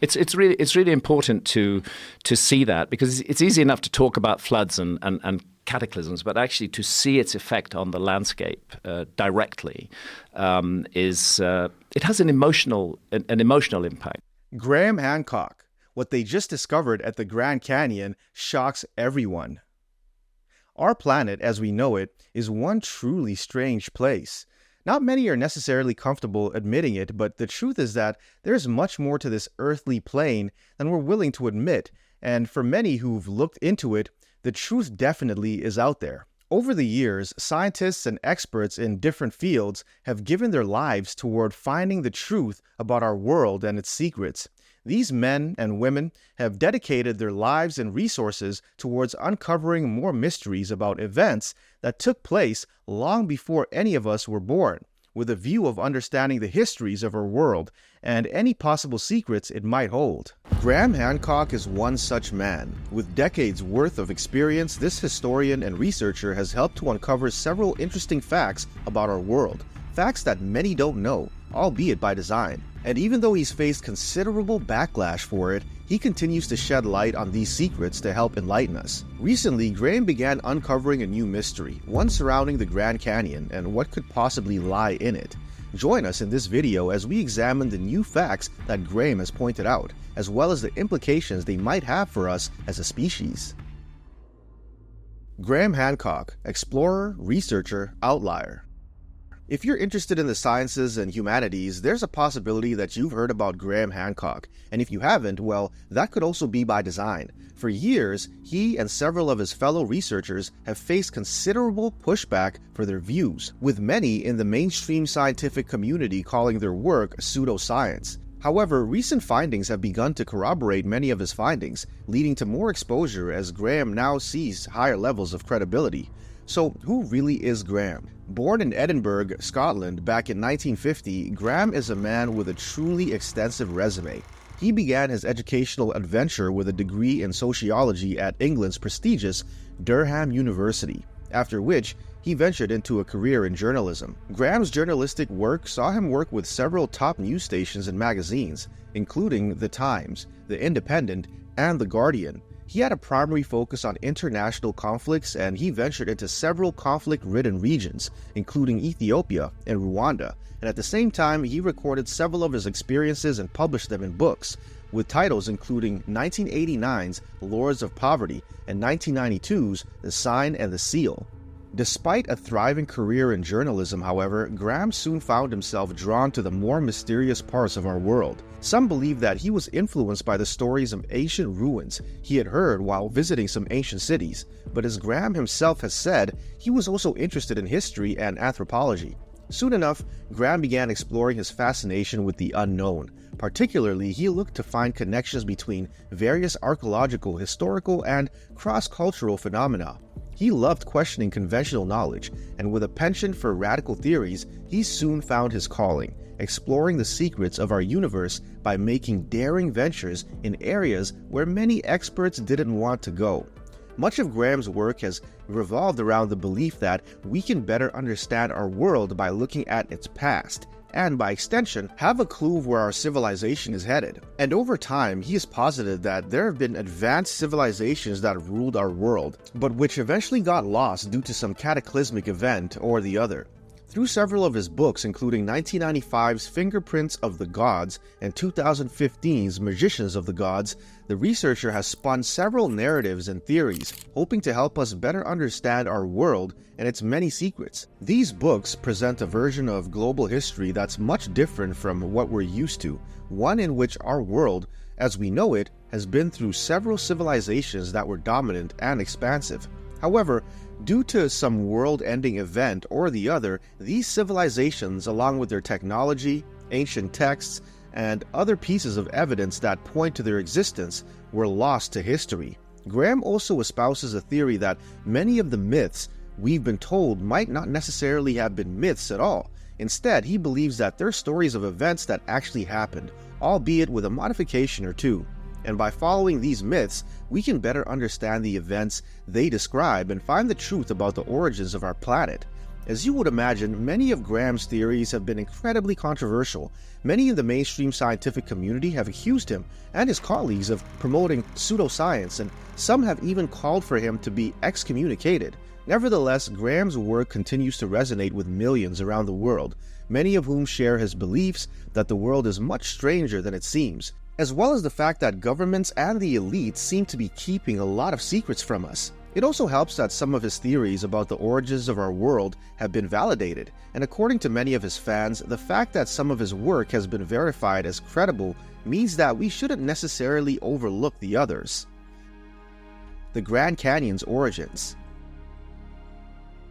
It's really important to see that, because it's easy enough to talk about floods and cataclysms, but actually to see its effect on the landscape directly it has an emotional impact. Graham Hancock. What they just discovered at the Grand Canyon shocks everyone. Our planet, as we know it, is one truly strange place. Not many are necessarily comfortable admitting it, but the truth is that there's much more to this earthly plane than we're willing to admit, and for many who've looked into it, the truth definitely is out there. Over the years, scientists and experts in different fields have given their lives toward finding the truth about our world and its secrets. These men and women have dedicated their lives and resources towards uncovering more mysteries about events that took place long before any of us were born, with a view of understanding the histories of our world and any possible secrets it might hold. Graham Hancock is one such man. With decades worth of experience, this historian and researcher has helped to uncover several interesting facts about our world, facts that many don't know, albeit by design. And even though he's faced considerable backlash for it, he continues to shed light on these secrets to help enlighten us. Recently, Graham began uncovering a new mystery, one surrounding the Grand Canyon and what could possibly lie in it. Join us in this video as we examine the new facts that Graham has pointed out, as well as the implications they might have for us as a species. Graham Hancock, explorer, researcher, outlier. If you're interested in the sciences and humanities, there's a possibility that you've heard about Graham Hancock, and if you haven't, well, that could also be by design. For years, he and several of his fellow researchers have faced considerable pushback for their views, with many in the mainstream scientific community calling their work pseudoscience. However, recent findings have begun to corroborate many of his findings, leading to more exposure as Graham now sees higher levels of credibility. So, who really is Graham? Born in Edinburgh, Scotland back in 1950, Graham is a man with a truly extensive resume. He began his educational adventure with a degree in sociology at England's prestigious Durham University, after which he ventured into a career in journalism. Graham's journalistic work saw him work with several top news stations and magazines, including The Times, The Independent, and The Guardian. He had a primary focus on international conflicts, and he ventured into several conflict-ridden regions, including Ethiopia and Rwanda, and at the same time he recorded several of his experiences and published them in books, with titles including 1989's Lords of Poverty and 1992's The Sign and the Seal. Despite a thriving career in journalism, however, Graham soon found himself drawn to the more mysterious parts of our world. Some believe that he was influenced by the stories of ancient ruins he had heard while visiting some ancient cities, but as Graham himself has said, he was also interested in history and anthropology. Soon enough, Graham began exploring his fascination with the unknown. Particularly, he looked to find connections between various archaeological, historical, and cross-cultural phenomena. He loved questioning conventional knowledge, and with a penchant for radical theories, he soon found his calling, exploring the secrets of our universe by making daring ventures in areas where many experts didn't want to go. Much of Graham's work has revolved around the belief that we can better understand our world by looking at its past, and by extension, have a clue of where our civilization is headed. And over time, he has posited that there have been advanced civilizations that ruled our world, but which eventually got lost due to some cataclysmic event or the other. Through several of his books, including 1995's Fingerprints of the Gods and 2015's Magicians of the Gods, the researcher has spun several narratives and theories, hoping to help us better understand our world and its many secrets. These books present a version of global history that's much different from what we're used to, one in which our world, as we know it, has been through several civilizations that were dominant and expansive. However, due to some world-ending event or the other, these civilizations, along with their technology, ancient texts, and other pieces of evidence that point to their existence, were lost to history. Graham also espouses a theory that many of the myths we've been told might not necessarily have been myths at all. Instead, he believes that they're stories of events that actually happened, albeit with a modification or two. And by following these myths, we can better understand the events they describe and find the truth about the origins of our planet. As you would imagine, many of Graham's theories have been incredibly controversial. Many in the mainstream scientific community have accused him and his colleagues of promoting pseudoscience, and some have even called for him to be excommunicated. Nevertheless, Graham's work continues to resonate with millions around the world, many of whom share his beliefs that the world is much stranger than it seems, as well as the fact that governments and the elites seem to be keeping a lot of secrets from us. It also helps that some of his theories about the origins of our world have been validated, and according to many of his fans, the fact that some of his work has been verified as credible means that we shouldn't necessarily overlook the others. The Grand Canyon's origins.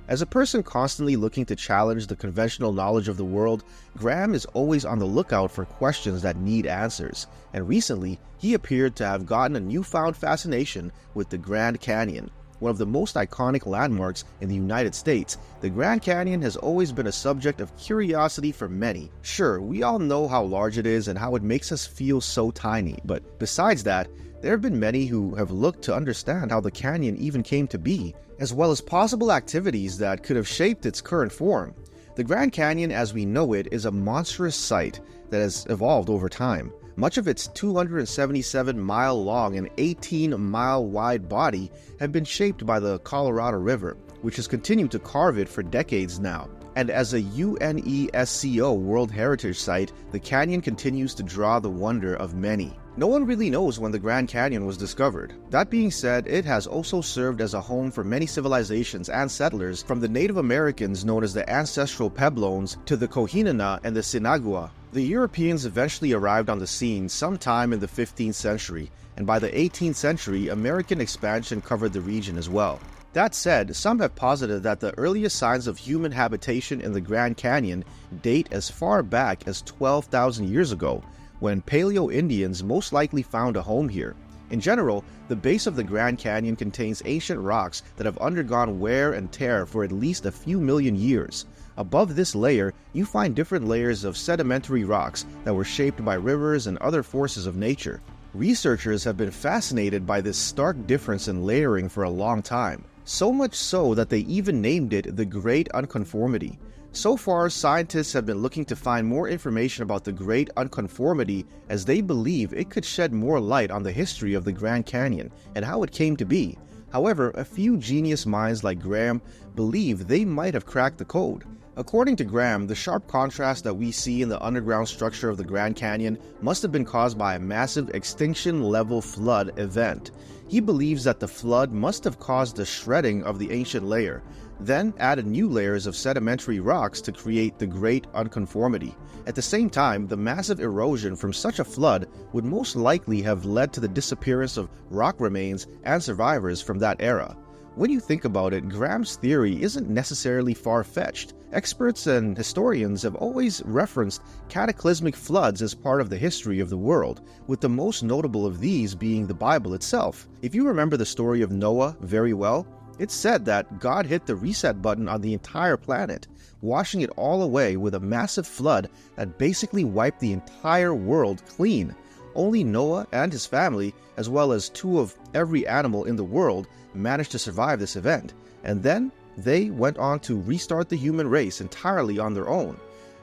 As a person constantly looking to challenge the conventional knowledge of the world, Graham is always on the lookout for questions that need answers, and recently he appeared to have gotten a newfound fascination with the Grand Canyon. One of the most iconic landmarks in the United States, the Grand Canyon has always been a subject of curiosity for many. Sure, we all know how large it is and how it makes us feel so tiny, but besides that, there have been many who have looked to understand how the canyon even came to be, as well as possible activities that could have shaped its current form. The Grand Canyon as we know it is a monstrous site that has evolved over time. Much of its 277-mile-long and 18-mile-wide body have been shaped by the Colorado River, which has continued to carve it for decades now. And as a UNESCO World Heritage Site, the canyon continues to draw the wonder of many. No one really knows when the Grand Canyon was discovered. That being said, it has also served as a home for many civilizations and settlers, from the Native Americans known as the ancestral Pueblones to the Kohinana and the Sinagua. The Europeans eventually arrived on the scene sometime in the 15th century, and by the 18th century, American expansion covered the region as well. That said, some have posited that the earliest signs of human habitation in the Grand Canyon date as far back as 12,000 years ago, when Paleo-Indians most likely found a home here. In general, the base of the Grand Canyon contains ancient rocks that have undergone wear and tear for at least a few million years. Above this layer, you find different layers of sedimentary rocks that were shaped by rivers and other forces of nature. Researchers have been fascinated by this stark difference in layering for a long time, so much so that they even named it the Great Unconformity. So far, scientists have been looking to find more information about the Great Unconformity, as they believe it could shed more light on the history of the Grand Canyon and how it came to be. However, a few genius minds like Graham believe they might have cracked the code. According to Graham, the sharp contrast that we see in the underground structure of the Grand Canyon must have been caused by a massive extinction-level flood event. He believes that the flood must have caused the shredding of the ancient layer, then added new layers of sedimentary rocks to create the Great Unconformity. At the same time, the massive erosion from such a flood would most likely have led to the disappearance of rock remains and survivors from that era. When you think about it, Graham's theory isn't necessarily far-fetched. Experts and historians have always referenced cataclysmic floods as part of the history of the world, with the most notable of these being the Bible itself. If you remember the story of Noah very well, it's said that God hit the reset button on the entire planet, washing it all away with a massive flood that basically wiped the entire world clean. Only Noah and his family, as well as 2 of every animal in the world, managed to survive this event, and then they went on to restart the human race entirely on their own.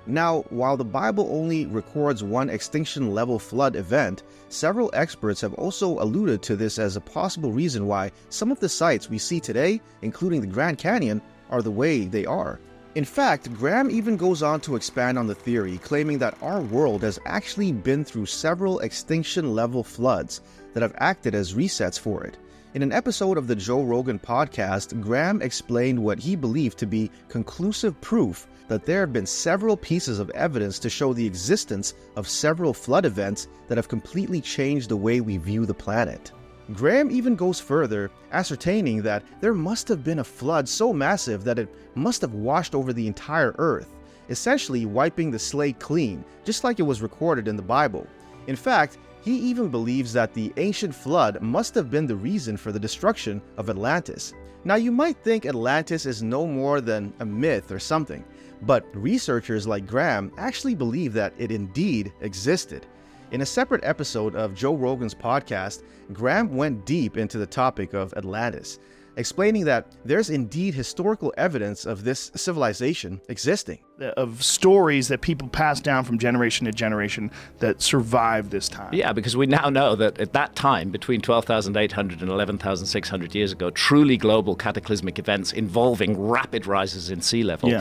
Now, while the Bible only records one extinction-level flood event, several experts have also alluded to this as a possible reason why some of the sites we see today, including the Grand Canyon, are the way they are. In fact, Graham even goes on to expand on the theory, claiming that our world has actually been through several extinction-level floods that have acted as resets for it. In an episode of the Joe Rogan podcast, Graham explained what he believed to be conclusive proof that there have been several pieces of evidence to show the existence of several flood events that have completely changed the way we view the planet. Graham even goes further, ascertaining that there must have been a flood so massive that it must have washed over the entire earth, essentially wiping the slate clean, just like it was recorded in the Bible. In fact, he even believes that the ancient flood must have been the reason for the destruction of Atlantis. Now, you might think Atlantis is no more than a myth or something, but researchers like Graham actually believe that it indeed existed. In a separate episode of Joe Rogan's podcast, Graham went deep into the topic of Atlantis. explaining that there's indeed historical evidence of this civilization existing. Of stories that people pass down from generation to generation that survived this time. Yeah, because we now know that at that time, between 12,800 and 11,600 years ago, truly global cataclysmic events involving rapid rises in sea level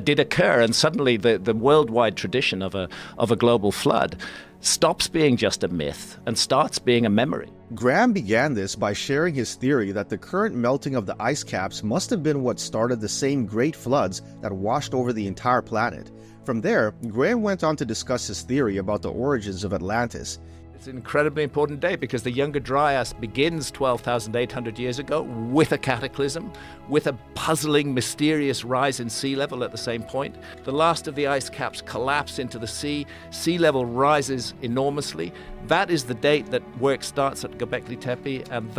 did occur, and suddenly the worldwide tradition of a global flood stops being just a myth and starts being a memory. Graham began this by sharing his theory that the current melting of the ice caps must have been what started the same great floods that washed over the entire planet. From there, Graham went on to discuss his theory about the origins of Atlantis. It's an incredibly important date because the Younger Dryas begins 12,800 years ago with a cataclysm, with a puzzling, mysterious rise in sea level at the same point. The last of the ice caps collapse into the sea. Sea level rises enormously. That is the date that work starts at Göbekli Tepe, and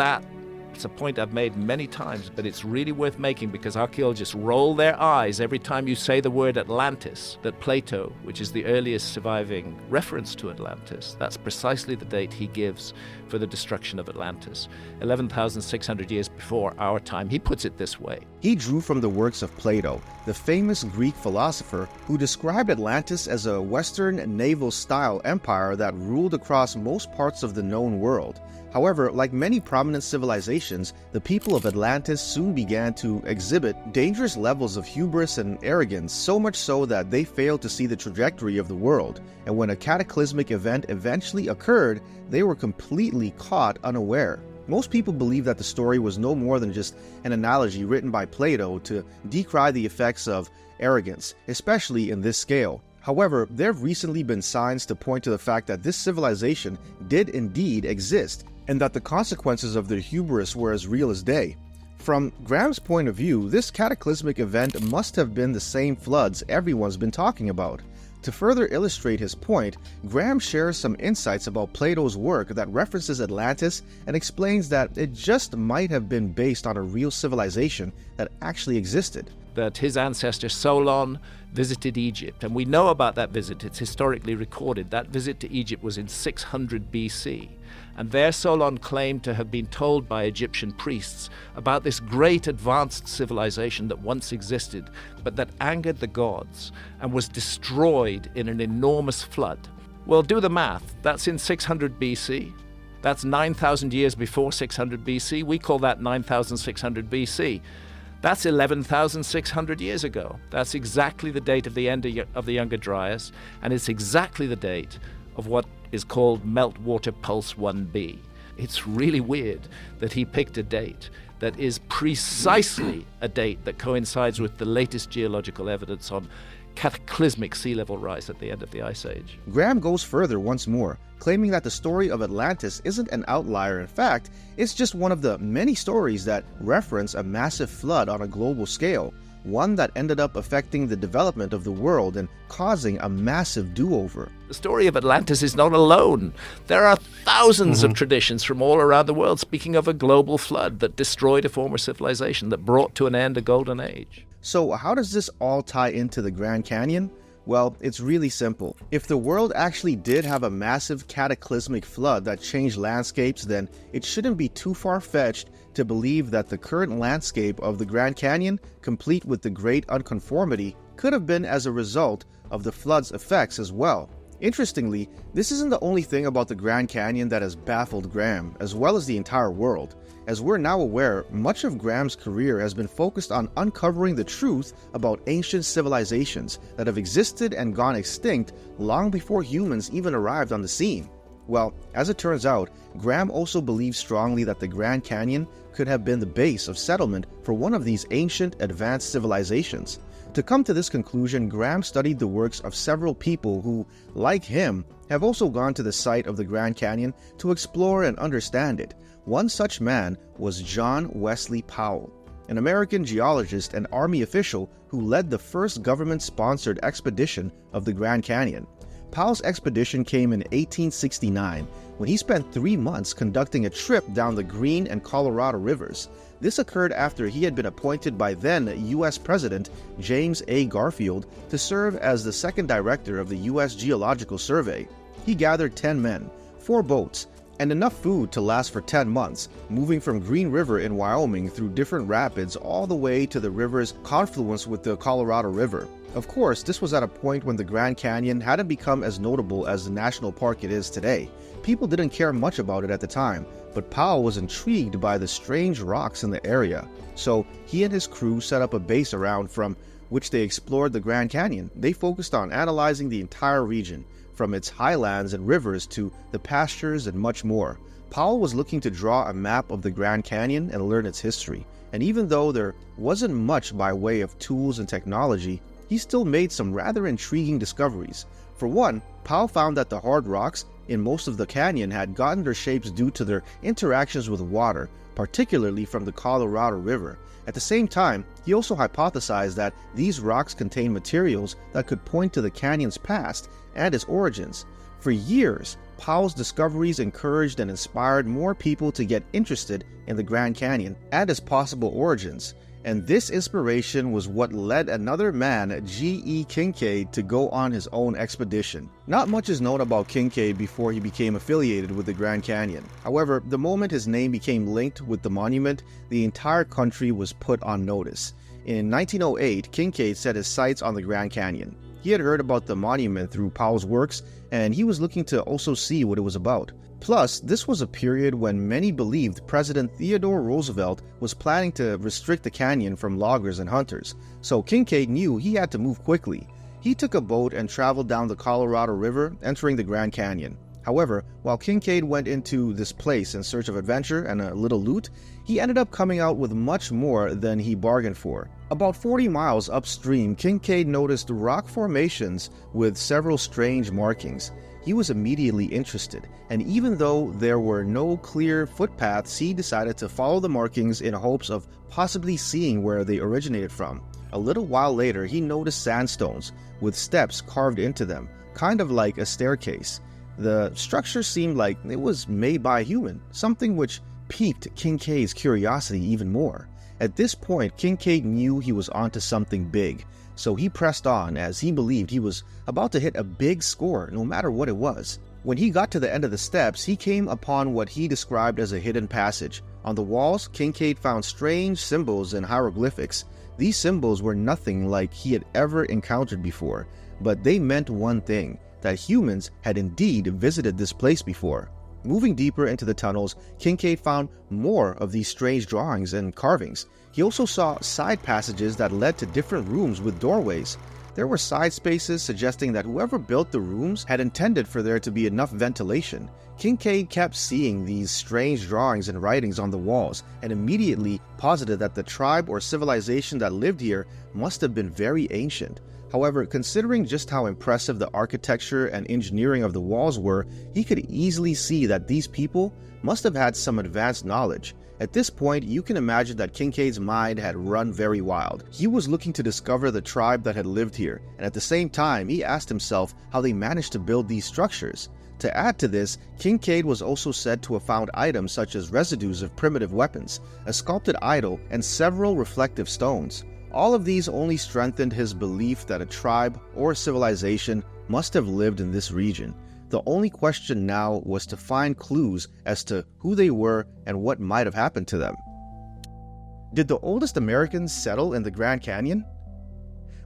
it's a point I've made many times, but it's really worth making because archaeologists roll their eyes every time you say the word Atlantis, that Plato, which is the earliest surviving reference to Atlantis, that's precisely the date he gives for the destruction of Atlantis, 11,600 years before our time. He puts it this way. He drew from the works of Plato, the famous Greek philosopher who described Atlantis as a Western naval-style empire that ruled across most parts of the known world. However, like many prominent civilizations, the people of Atlantis soon began to exhibit dangerous levels of hubris and arrogance, so much so that they failed to see the trajectory of the world, and when a cataclysmic event eventually occurred, they were completely caught unaware. Most people believe that the story was no more than just an analogy written by Plato to decry the effects of arrogance, especially in this scale. However, there have recently been signs to point to the fact that this civilization did indeed exist, and that the consequences of their hubris were as real as day. From Graham's point of view, this cataclysmic event must have been the same floods everyone's been talking about. To further illustrate his point, Graham shares some insights about Plato's work that references Atlantis and explains that it just might have been based on a real civilization that actually existed. That his ancestor Solon visited Egypt, and we know about that visit. It's historically recorded. That visit to Egypt was in 600 BC, and there Solon claimed to have been told by Egyptian priests about this great advanced civilization that once existed, but that angered the gods and was destroyed in an enormous flood. Well, do the math. That's in 600 BC. That's 9,000 years before 600 BC. We call that 9,600 BC. That's 11,600 years ago. That's exactly the date of the end of the Younger Dryas, and it's exactly the date of what is called Meltwater Pulse 1b. It's really weird that he picked a date that is precisely a date that coincides with the latest geological evidence on cataclysmic sea level rise at the end of the Ice Age. Graham goes further once more, claiming that the story of Atlantis isn't an outlier. In fact, it's just one of the many stories that reference a massive flood on a global scale, one that ended up affecting the development of the world and causing a massive do-over. The story of Atlantis is not alone. There are thousands of traditions from all around the world speaking of a global flood that destroyed a former civilization, that brought to an end a golden age. So how does this all tie into the Grand Canyon? Well, it's really simple. If the world actually did have a massive cataclysmic flood that changed landscapes, then it shouldn't be too far-fetched to believe that the current landscape of the Grand Canyon, complete with the Great Unconformity, could have been as a result of the flood's effects as well. Interestingly, this isn't the only thing about the Grand Canyon that has baffled Graham, as well as the entire world. As we're now aware, much of Graham's career has been focused on uncovering the truth about ancient civilizations that have existed and gone extinct long before humans even arrived on the scene. Well, as it turns out, Graham also believes strongly that the Grand Canyon could have been the base of settlement for one of these ancient advanced civilizations. To come to this conclusion, Graham studied the works of several people who, like him, have also gone to the site of the Grand Canyon to explore and understand it. One such man was John Wesley Powell, an American geologist and Army official who led the first government-sponsored expedition of the Grand Canyon. Powell's expedition came in 1869, when he spent 3 months conducting a trip down the Green and Colorado rivers. This occurred after he had been appointed by then U.S. President James A. Garfield to serve as the second director of the U.S. Geological Survey. He gathered 10 men, 4 boats, and enough food to last for 10 months, moving from Green River in Wyoming through different rapids all the way to the river's confluence with the Colorado River. Of course, this was at a point when the Grand Canyon hadn't become as notable as the national park it is today. People didn't care much about it at the time, but Powell was intrigued by the strange rocks in the area. So he and his crew set up a base around from which they explored the Grand Canyon. They focused on analyzing the entire region, from its highlands and rivers to the pastures and much more. Powell was looking to draw a map of the Grand Canyon and learn its history. And even though there wasn't much by way of tools and technology, he still made some rather intriguing discoveries. For one, Powell found that the hard rocks in most of the canyon had gotten their shapes due to their interactions with water, particularly from the Colorado River. At the same time, he also hypothesized that these rocks contain materials that could point to the canyon's past and its origins. For years, Powell's discoveries encouraged and inspired more people to get interested in the Grand Canyon and its possible origins. And this inspiration was what led another man, G.E. Kincaid, to go on his own expedition. Not much is known about Kincaid before he became affiliated with the Grand Canyon. However, the moment his name became linked with the monument, the entire country was put on notice. In 1908, Kincaid set his sights on the Grand Canyon. He had heard about the monument through Powell's works, and he was looking to also see what it was about. Plus, this was a period when many believed President Theodore Roosevelt was planning to restrict the canyon from loggers and hunters, so Kincaid knew he had to move quickly. He took a boat and traveled down the Colorado River, entering the Grand Canyon. However, while Kincaid went into this place in search of adventure and a little loot, he ended up coming out with much more than he bargained for. About 40 miles upstream, Kincaid noticed rock formations with several strange markings. He was immediately interested, and even though there were no clear footpaths, he decided to follow the markings in hopes of possibly seeing where they originated from. A little while later, he noticed sandstones with steps carved into them, kind of like a staircase. The structure seemed like it was made by a human, something which piqued Kincaid's curiosity even more. At this point, Kincaid knew he was onto something big, so he pressed on as he believed he was about to hit a big score no matter what it was. When he got to the end of the steps, he came upon what he described as a hidden passage. On the walls, Kincaid found strange symbols and hieroglyphics. These symbols were nothing like he had ever encountered before, but they meant one thing, that humans had indeed visited this place before. Moving deeper into the tunnels, Kincaid found more of these strange drawings and carvings. He also saw side passages that led to different rooms with doorways. There were side spaces suggesting that whoever built the rooms had intended for there to be enough ventilation. Kincaid kept seeing these strange drawings and writings on the walls and immediately posited that the tribe or civilization that lived here must have been very ancient. However, considering just how impressive the architecture and engineering of the walls were, he could easily see that these people must have had some advanced knowledge. At this point, you can imagine that Kincaid's mind had run very wild. He was looking to discover the tribe that had lived here, and at the same time, he asked himself how they managed to build these structures. To add to this, Kincaid was also said to have found items such as residues of primitive weapons, a sculpted idol, and several reflective stones. All of these only strengthened his belief that a tribe or civilization must have lived in this region. The only question now was to find clues as to who they were and what might have happened to them. Did the oldest Americans settle in the Grand Canyon?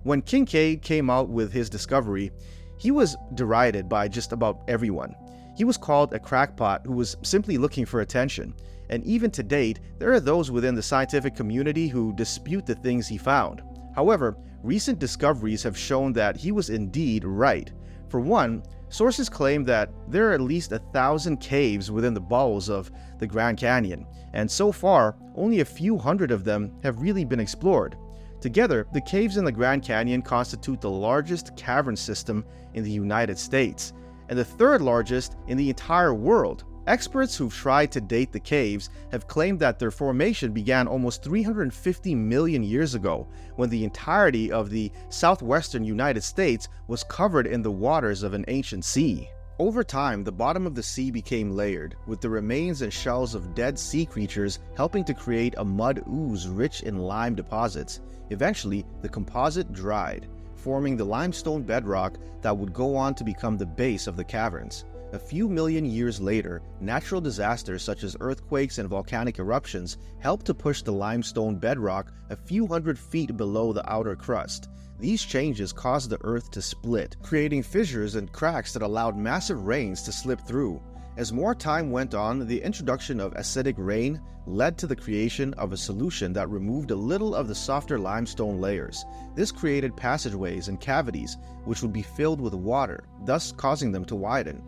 When Kincaid came out with his discovery, he was derided by just about everyone. He was called a crackpot who was simply looking for attention. And even to date, there are those within the scientific community who dispute the things he found. However, recent discoveries have shown that he was indeed right. For one, sources claim that there are at least 1,000 caves within the bowels of the Grand Canyon, and so far, only a few hundred of them have really been explored. Together, the caves in the Grand Canyon constitute the largest cavern system in the United States, and the third largest in the entire world. Experts who've tried to date the caves have claimed that their formation began almost 350 million years ago, when the entirety of the southwestern United States was covered in the waters of an ancient sea. Over time, the bottom of the sea became layered, with the remains and shells of dead sea creatures helping to create a mud ooze rich in lime deposits. Eventually, the composite dried, forming the limestone bedrock that would go on to become the base of the caverns. A few million years later, natural disasters such as earthquakes and volcanic eruptions helped to push the limestone bedrock a few hundred feet below the outer crust. These changes caused the earth to split, creating fissures and cracks that allowed massive rains to slip through. As more time went on, the introduction of acidic rain led to the creation of a solution that removed a little of the softer limestone layers. This created passageways and cavities, which would be filled with water, thus causing them to widen.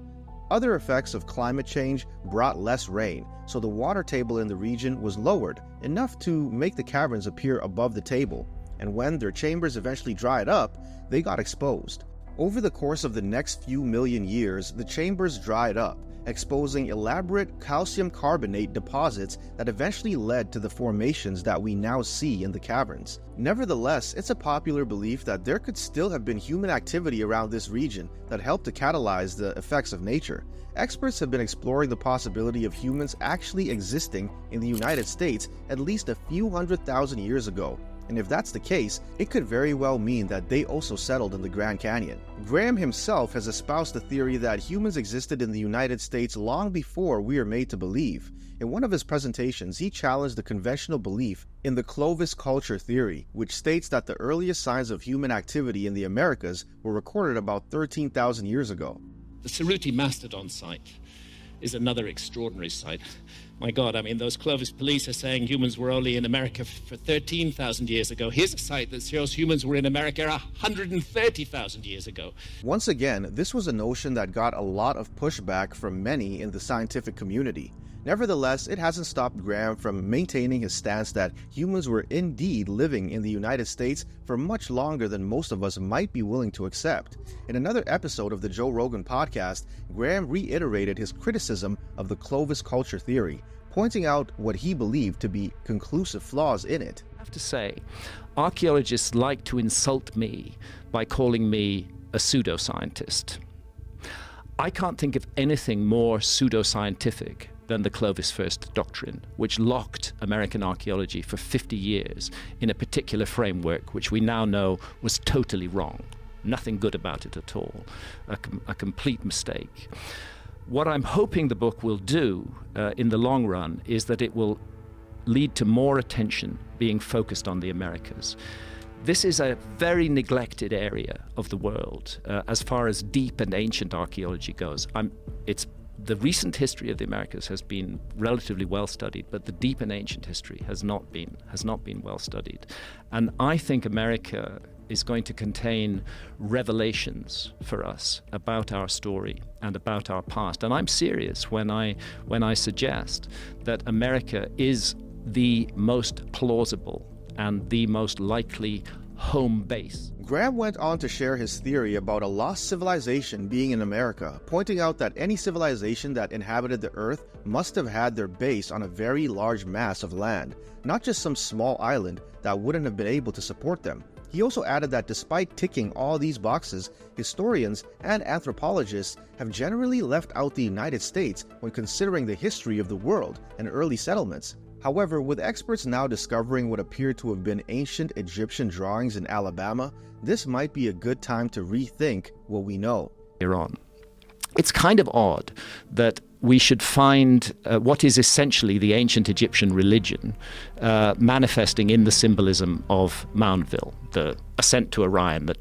Other effects of climate change brought less rain, so the water table in the region was lowered, enough to make the caverns appear above the table, and when their chambers eventually dried up, they got exposed. Over the course of the next few million years, the chambers dried up, exposing elaborate calcium carbonate deposits that eventually led to the formations that we now see in the caverns. Nevertheless, it's a popular belief that there could still have been human activity around this region that helped to catalyze the effects of nature. Experts have been exploring the possibility of humans actually existing in the United States at least a few 100,000 years ago. And if that's the case, it could very well mean that they also settled in the Grand Canyon. Graham himself has espoused the theory that humans existed in the United States long before we are made to believe. In one of his presentations, he challenged the conventional belief in the Clovis culture theory, which states that the earliest signs of human activity in the Americas were recorded about 13,000 years ago. The Cerruti Mastodon site is another extraordinary site. My God, I mean, those Clovis police are saying humans were only in America for 13,000 years ago. Here's a site that shows humans were in America 130,000 years ago. Once again, this was a notion that got a lot of pushback from many in the scientific community. Nevertheless, it hasn't stopped Graham from maintaining his stance that humans were indeed living in the United States for much longer than most of us might be willing to accept. In another episode of the Joe Rogan podcast, Graham reiterated his criticism of the Clovis culture theory, pointing out what he believed to be conclusive flaws in it. I have to say, archaeologists like to insult me by calling me a pseudoscientist. I can't think of anything more pseudoscientific than the Clovis First doctrine, which locked American archaeology for 50 years in a particular framework which we now know was totally wrong. Nothing good about it at all. A complete mistake. What I'm hoping the book will do in the long run is that it will lead to more attention being focused on the Americas. This is a very neglected area of the world as far as deep and ancient archaeology goes. The recent history of the Americas has been relatively well studied, but the deep and ancient history has not been well studied. And I think America is going to contain revelations for us about our story and about our past. And I'm serious when I suggest that America is the most plausible and the most likely home base. Graham went on to share his theory about a lost civilization being in America, pointing out that any civilization that inhabited the Earth must have had their base on a very large mass of land, not just some small island that wouldn't have been able to support them. He also added that despite ticking all these boxes, historians and anthropologists have generally left out the United States when considering the history of the world and early settlements. However, with experts now discovering what appeared to have been ancient Egyptian drawings in Alabama, this might be a good time to rethink what we know. Iran. It's kind of odd that we should find what is essentially the ancient Egyptian religion manifesting in the symbolism of Moundville, the ascent to Orion, the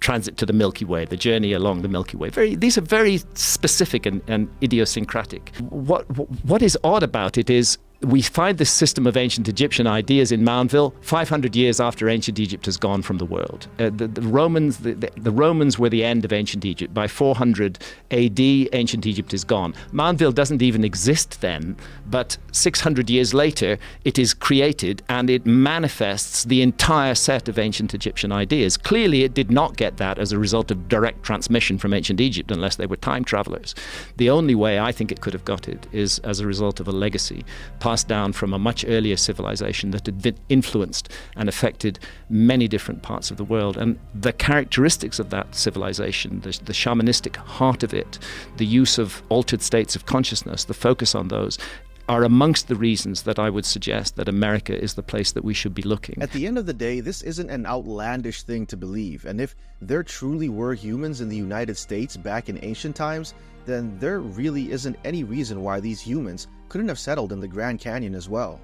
transit to the Milky Way, the journey along the Milky Way. These are very specific and idiosyncratic. What is odd about it is we find this system of ancient Egyptian ideas in Moundville 500 years after ancient Egypt has gone from the world. The Romans were the end of ancient Egypt. By 400 AD, ancient Egypt is gone. Moundville doesn't even exist then, but 600 years later, it is created and it manifests the entire set of ancient Egyptian ideas. Clearly, it did not get that as a result of direct transmission from ancient Egypt, unless they were time travelers. The only way I think it could have got it is as a result of a legacy passed down from a much earlier civilization that had been influenced and affected many different parts of the world. And the characteristics of that civilization, the shamanistic heart of it, the use of altered states of consciousness, the focus on those, are amongst the reasons that I would suggest that America is the place that we should be looking. At the end of the day, this isn't an outlandish thing to believe, and if there truly were humans in the United States back in ancient times, then there really isn't any reason why these humans couldn't have settled in the Grand Canyon as well.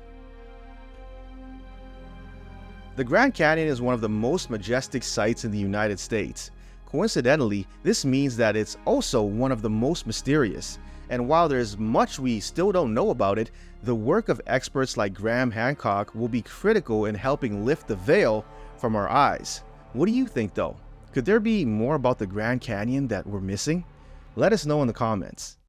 The Grand Canyon is one of the most majestic sights in the United States. Coincidentally, this means that it's also one of the most mysterious. And while there's much we still don't know about it, the work of experts like Graham Hancock will be critical in helping lift the veil from our eyes. What do you think though? Could there be more about the Grand Canyon that we're missing? Let us know in the comments.